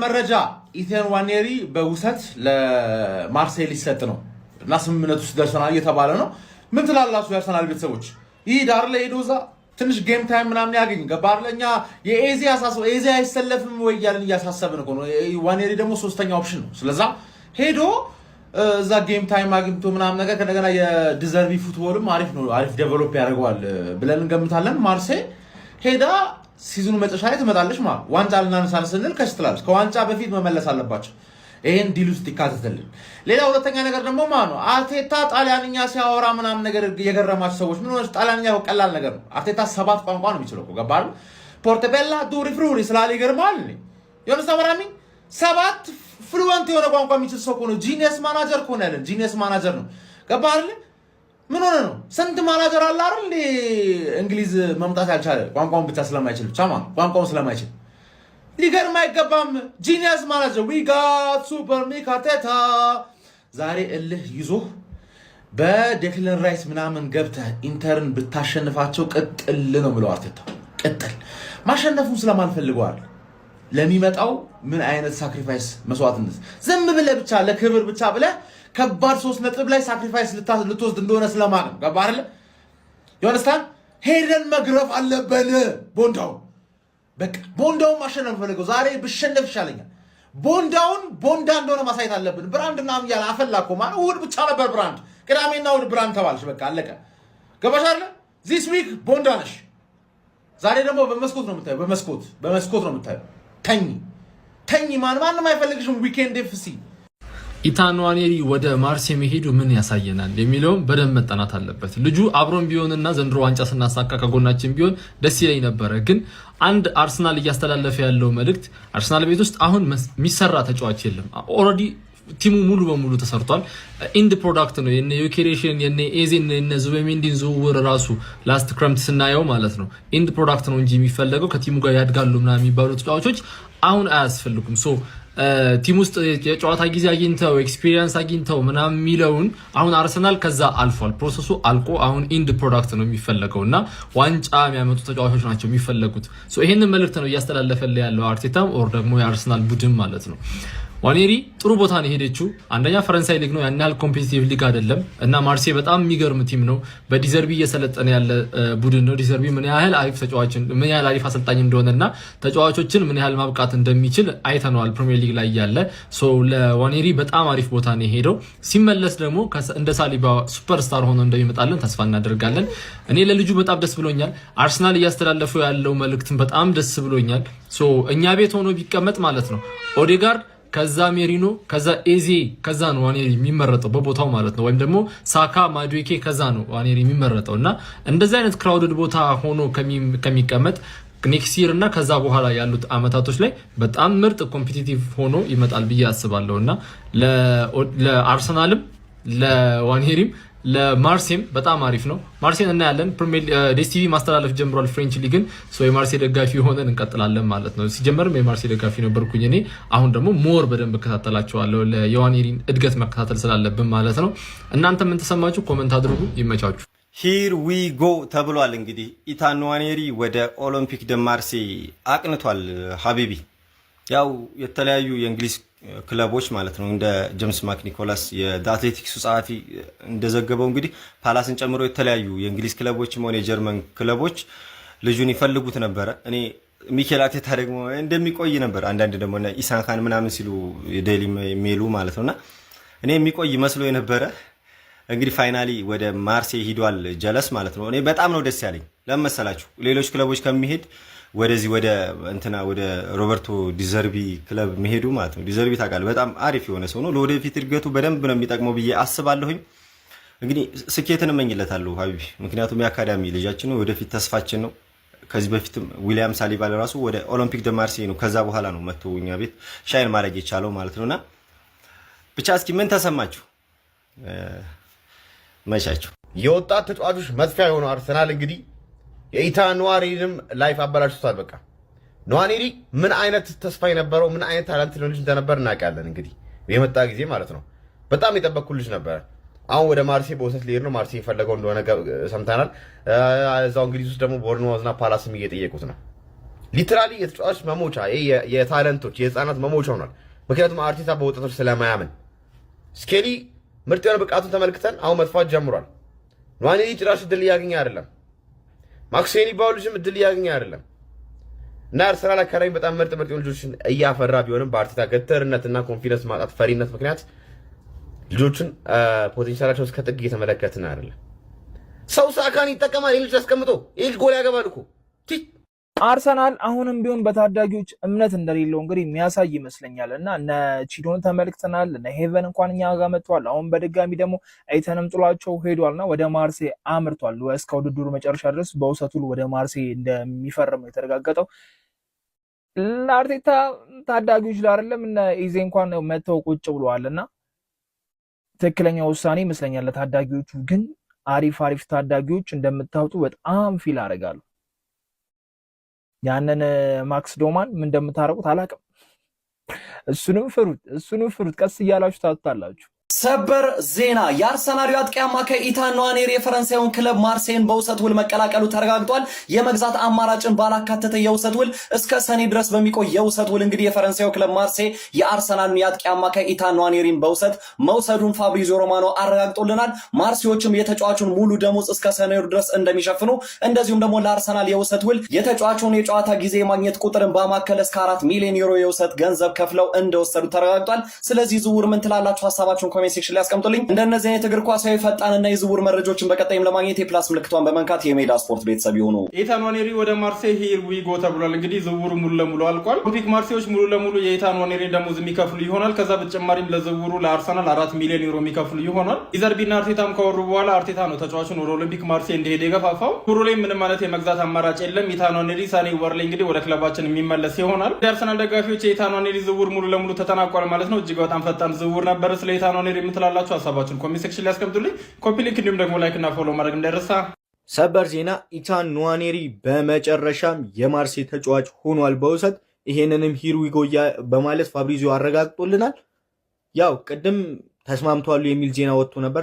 መረጃ ኢታን ዋኔሪ በውሰት ለማርሴይ ሊሰጥ ነው እና ስምምነት ውስጥ ደርሰናል እየተባለ ነው። ምን ትላላችሁ የአርሰናል ቤተሰቦች? ይህ ዳር ላይ ሄዶ እዛ ትንሽ ጌም ታይም ምናምን ያገኝ ገባር ለኛ የኤዚ አሳሰብ ኤዚ አይሰለፍም ወይ ያለን እያሳሰብን ነው። ዋኔሪ ደግሞ ሶስተኛ ኦፕሽን ነው። ስለዛ ሄዶ እዛ ጌም ታይም አግኝቶ ምናምን ነገር ከነገና የዲዘርቪ ፉትቦልም አሪፍ ነው፣ አሪፍ ዴቨሎፕ ያደርገዋል ብለን እንገምታለን። ማርሴይ ሄዳ ሲዝኑ መጨረሻ ላይ ትመጣለች ማለት ዋንጫ ልናነሳን ስንል ከስትላለች። ከዋንጫ በፊት መመለስ አለባቸው። ይሄን ዲል ውስጥ ይካተትልን። ሌላ ሁለተኛ ነገር ደግሞ ማለት ነው አርቴታ ጣሊያንኛ ሲያወራ ምናምን ነገር የገረማችሁ ሰዎች ምን ሆነች? ጣሊያንኛ ቀላል ነገር ነው። አርቴታ 7 ቋንቋ ነው የሚችለው እኮ ገባል። ፖርቶቤላ ዱሪ ፍሩሪ ስላለ ይገርማል። የሆነ ሰበራሚ 7 ፍሉዌንት የሆነ ቋንቋ የሚችል ሰው ነው። ጂኒየስ ማናጀር እኮ ነው ያለን። ጂኒየስ ማናጀር ነው ገባል። ምን ሆነ ነው? ስንት ማናጀር አለ አይደል? እንግሊዝ መምጣት ያልቻለ ቋንቋውን ብቻ ስለማይችል ብቻ ማለት ቋንቋውን ስለማይችል ሊገርም አይገባም። ጂኒየስ ማናጀር ዊ ጋት ሱፐር ሚክ አርቴታ ዛሬ እልህ ይዞ በዴክለን ራይስ ምናምን ገብተህ ኢንተርን ብታሸንፋቸው ቅጥል ነው ብለው አርቴታ ቅጥል ማሸነፉን ስለማልፈልገዋል ለሚመጣው ምን አይነት ሳክሪፋይስ መስዋዕትነት ዝም ብለህ ብቻ ለክብር ብቻ ብለህ ከባድ 3 ነጥብ ላይ ሳክሪፋይስ ልትወስድ እንደሆነ ስለማቅ ገባ አይደል? ዮሐንስታን ሄደን መግረፍ አለበን። በቃ ቦንዳውን ማሸነፍ ፈልገው ዛሬ ብሸነፍ ይሻለኛል። ቦንዳውን ቦንዳ እንደሆነ ማሳየት አለብን። ብራንድ ምናምን ያለ አፈላኮ ማለት እሑድ ብቻ ነበር ብራንድ፣ ቅዳሜና እሑድ ብራንድ ተባልሽ። በቃ አለቀ። ገባሽ አይደል? ዚስ ዊክ ቦንዳ ነሽ። ዛሬ ደግሞ በመስኮት ነው የምታየው። በመስኮት ነው የምታየው። ተኝ ማንም አይፈልግሽም። ዊኬንድ ኤፍሲ ኢታን ዋኔሪ ወደ ማርሴይ መሄዱ ምን ያሳየናል የሚለውም በደንብ መጠናት አለበት። ልጁ አብሮን ቢሆንና ዘንድሮ ዋንጫ ስናሳካ ከጎናችን ቢሆን ደስ ይለኝ ነበረ። ግን አንድ አርሰናል እያስተላለፈ ያለው መልእክት አርሰናል ቤት ውስጥ አሁን የሚሰራ ተጫዋች የለም። ኦልሬዲ ቲሙ ሙሉ በሙሉ ተሰርቷል። ኢንድ ፕሮዳክት ነው። የነ ዩኬሬሽን የነ ኤዜን የነ ዙቤሜንዲን ዝውውር ራሱ ላስት ክረምት ስናየው ማለት ነው ኢንድ ፕሮዳክት ነው እንጂ የሚፈለገው ከቲሙ ጋር ያድጋሉ ምናምን የሚባሉ ተጫዋቾች አሁን አያስፈልጉም። ሶ ቲም ውስጥ የጨዋታ ጊዜ አግኝተው ኤክስፒሪየንስ አግኝተው ምናምን የሚለውን አሁን አርሰናል ከዛ አልፏል። ፕሮሰሱ አልቆ አሁን ኢንድ ፕሮዳክት ነው የሚፈለገውና ዋንጫ የሚያመጡ ተጫዋቾች ናቸው የሚፈለጉት። ሶ ይሄንን መልእክት ነው እያስተላለፈለ ያለው አርቴታም ኦር ደግሞ የአርሰናል ቡድን ማለት ነው። ዋኔሪ ጥሩ ቦታ ነው የሄደችው። አንደኛ ፈረንሳይ ሊግ ነው፣ ያን ያህል ኮምፒቲቲቭ ሊግ አይደለም እና ማርሴይ በጣም የሚገርም ቲም ነው። በዲዘርቢ እየሰለጠነ ያለ ቡድን ነው። ዲዘርቢ ምን ያህል አሪፍ ተጫዋችን ምን ያህል አሪፍ አሰልጣኝ እንደሆነና ተጫዋቾችን ምን ያህል ማብቃት እንደሚችል አይተነዋል ፕሪሚየር ሊግ ላይ ያለ። ሶ ለዋኔሪ በጣም አሪፍ ቦታ ነው የሄደው። ሲመለስ ደግሞ እንደ ሳሊባ ሱፐርስታር ሆኖ እንደሚመጣልን ተስፋ እናደርጋለን። እኔ ለልጁ በጣም ደስ ብሎኛል። አርሰናል እያስተላለፈው ያለው መልእክትን በጣም ደስ ብሎኛል። ሶ እኛ ቤት ሆኖ ቢቀመጥ ማለት ነው ኦዴጋርድ ከዛ ሜሪኖ ከዛ ኤዜ ከዛ ነው ዋኔሪ የሚመረጠው በቦታው ማለት ነው። ወይም ደግሞ ሳካ ማዱዌኬ ከዛ ነው ዋኔሪ የሚመረጠው እና እንደዚህ አይነት ክራውድድ ቦታ ሆኖ ከሚቀመጥ ኔክስት ይር እና ከዛ በኋላ ያሉት አመታቶች ላይ በጣም ምርጥ ኮምፒቲቲቭ ሆኖ ይመጣል ብዬ አስባለሁ እና ለአርሰናልም ለዋኔሪም ለማርሴይም በጣም አሪፍ ነው። ማርሴይን እናያለን። ዴስ ቲቪ ማስተላለፍ ጀምሯል ፍሬንች ሊግን። የማርሴይ ደጋፊ ሆነን እንቀጥላለን ማለት ነው። ሲጀመርም የማርሴይ ደጋፊ ነበርኩኝ እኔ። አሁን ደግሞ ሞር በደንብ እከታተላቸዋለሁ የዋኔሪን እድገት መከታተል ስላለብን ማለት ነው። እናንተ ምን ተሰማችሁ? ኮመንት አድርጉ። ይመቻችሁ። ሂር ዊ ጎ ተብሏል። እንግዲህ ኢታን ዋኔሪ ወደ ኦሎምፒክ ደ ማርሴይ አቅንቷል። ሀቢቢ ያው የተለያዩ የእንግሊዝ ክለቦች ማለት ነው እንደ ጄምስ ማክኒኮላስ የአትሌቲክሱ ጸሐፊ እንደዘገበው እንግዲህ ፓላስን ጨምሮ የተለያዩ የእንግሊዝ ክለቦችም ሆነ የጀርመን ክለቦች ልጁን ይፈልጉት ነበረ። እኔ ሚኬል አርቴታ ደግሞ እንደሚቆይ ነበር፣ አንዳንድ ደግሞ ኢሳን ካን ምናምን ሲሉ ዴይሊ ሜሉ ማለት ነውና እኔ የሚቆይ መስሎ የነበረ እንግዲህ ፋይናሊ ወደ ማርሴይ ሂዷል። ጀለስ ማለት ነው። እኔ በጣም ነው ደስ ያለኝ። ለምን መሰላችሁ? ሌሎች ክለቦች ከሚሄድ ወደዚህ ወደ ሮበርቶ ዲዘርቢ ክለብ መሄዱ ማለት ነው። ዲዘርቢ ታውቃለህ በጣም አሪፍ የሆነ ሰው ነው። ለወደፊት እድገቱ በደንብ ነው የሚጠቅመው ብዬ አስባለሁኝ። እንግዲህ ስኬትን እመኝለታለሁ ሀቢቢ፣ ምክንያቱም የአካዳሚ ልጃችን ነው፣ ወደፊት ተስፋችን ነው። ከዚህ በፊትም ዊሊያም ሳሊባ ለራሱ ወደ ኦሎምፒክ ደ ማርሴይ ነው፣ ከዛ በኋላ ነው መጥቶ እኛ ቤት ሻይን ማድረግ የቻለው ማለት ነውና ብቻ እስኪ ምን ተሰማችሁ? መቻችሁ የወጣት ተጫዋቾች መጥፊያ የሆነው አርሰናል እንግዲህ የኢታን ዋኔሪንም ላይፍ አበላሽቷል። በቃ ዋኔሪ ምን አይነት ተስፋ የነበረው ምን አይነት ታላንት ልጅ እንደነበር እናውቃለን። እንግዲህ የመጣ ጊዜ ማለት ነው በጣም የጠበቅኩት ልጅ ነበር። አሁን ወደ ማርሴይ በውሰት ሊሄድ ነው። ማርሴይ የፈለገው እንደሆነ ሰምተናል። እዛው እንግሊዝ ውስጥ ደግሞ ቦርንማውዝና ፓላስም እየጠየቁት ነው። ሊትራሊ የተጫዋች መሞቻ የታለንቶች የህፃናት መሞቻ ሆኗል። ምክንያቱም አርቴታ በወጣቶች ስለማያምን ስኬሊ ምርጥ የሆነ ብቃቱን ተመልክተን አሁን መጥፋት ጀምሯል። ንዋኔሪ ጭራሽ እድል እያገኘ አይደለም። ማክስዌኒ ባው ልጅም እድል እያገኘ አይደለም። እና አርሰናል አካዳሚ በጣም ምርጥ ልጆችን እያፈራ ቢሆንም በአርቴታ ገተርነትና ኮንፊደንስ ማጣት ፈሪነት ምክንያት ልጆችን ፖቴንሻላቸውን እስከ ጥግ እየተመለከትን አይደለም። ሰው ሳካን ይጠቀማል። ይልጅ አስቀምጦ ይልጅ ጎል ያገባል እኮ። አርሰናል አሁንም ቢሆን በታዳጊዎች እምነት እንደሌለው እንግዲህ የሚያሳይ ይመስለኛል። እና እነ ቺዶን ተመልክተናል። እነ ሄቨን እንኳን እኛ ጋር መጥተዋል። አሁን በድጋሚ ደግሞ አይተንም ጥሏቸው ሄዷልና ወደ ማርሴ አምርቷል። እስከ ውድድሩ መጨረሻ ድረስ በውሰቱ ወደ ማርሴ እንደሚፈርም የተረጋገጠው ለአርቴታ ታዳጊዎች ላይ አይደለም እነ ኢዜ እንኳን መጥተው ቁጭ ብለዋልና ትክክለኛ ውሳኔ ይመስለኛል ለታዳጊዎቹ። ግን አሪፍ ታዳጊዎች እንደምታወጡ በጣም ፊል አደርጋለሁ። ያንን ማክስ ዶማን ምን እንደምታረቁት አላውቅም። እሱንም ፍሩት ቀስ እያላችሁ ታጣላችሁ። ሰበር ዜና የአርሰናል አጥቂ አማካይ ኢታን ንዋኔሪ የፈረንሳዩን ክለብ ማርሴይን በውሰት ውል መቀላቀሉ ተረጋግጧል። የመግዛት አማራጭን ባላካተተ የውሰት ውል እስከ ሰኔ ድረስ በሚቆይ የውሰት ውል እንግዲህ የፈረንሳዩ ክለብ ማርሴይ የአርሰናሉን የአጥቂ አማካይ ኢታን ንዋኔሪን በውሰት መውሰዱን ፋብሪዚዮ ሮማኖ አረጋግጦልናል። ማርሴዮችም የተጫዋቹን ሙሉ ደሞዝ እስከ ሰኔ ድረስ እንደሚሸፍኑ እንደዚሁም ደግሞ ለአርሰናል የውሰት ውል የተጫዋቹን የጨዋታ ጊዜ የማግኘት ቁጥርን በማከለ እስከ 4 ሚሊዮን ዩሮ የውሰት ገንዘብ ከፍለው እንደወሰዱ ተረጋግጧል። ስለዚህ ዝውውር ምን ትላላችሁ? ሀሳባችሁን ኮሜንት ሴክሽን ላይ አስቀምጡልኝ። እንደነዚህ አይነት እግር ኳሳዊ ፈጣንና የዝውውር መረጃዎችን በቀጣይም ለማግኘት የፕላስ ምልክቷን በመንካት የሜዳ ስፖርት ቤተሰብ ይሁኑ። ኢታን ንዋኔሪ ወደ ማርሴይ ሂር ዊ ጎ ተብሏል። እንግዲህ ዝውውሩ ሙሉ ለሙሉ አልቋል። ኦሎምፒክ ማርሴዮች ሙሉ ለሙሉ የኢታን ንዋኔሪ ደሞዝ የሚከፍሉ ይሆናል። ከዛ በተጨማሪም ለዝውውሩ ለአርሰናል 4 ሚሊዮን ዩሮ የሚከፍሉ ይሆናል። ኢዘርቢና አርቴታም ካወሩ በኋላ አርቴታ ነው ተጫዋቹን ወደ ኦሎምፒክ ማርሴይ እንዲሄድ የገፋፋው። ቱሩ ላይ ምንም ማለት የመግዛት አማራጭ የለም። ኢታን ንዋኔሪ ሰኔ ወር ላይ እንግዲህ ወደ ክለባችን የሚመለስ ይሆናል። የአርሰናል ደጋፊዎች የኢታን ንዋኔሪ ዝውውር ሙሉ ለሙሉ ተጠናቋል ማለት ነው። እጅግ በጣም ፈጣን ዝውውር ነበር። ስለ ኢታን ንዋኔሪ የምትላላችሁ ሀሳባችሁን ኮሜንት ሴክሽን ላይ አስቀምጡልኝ። ኮፒ ሊንክ እንዲሁም ደግሞ ላይክ እና ፎሎ ማድረግ እንዳይረሳ። ሰበር ዜና ኢታን ንዋኔሪ በመጨረሻም የማርሴይ ተጫዋች ሆኗል በውሰት። ይሄንንም ሂር ዊ ጎ በማለት ፋብሪዚዮ አረጋግጦልናል። ያው ቅድም ተስማምቷሉ የሚል ዜና ወጥቶ ነበር።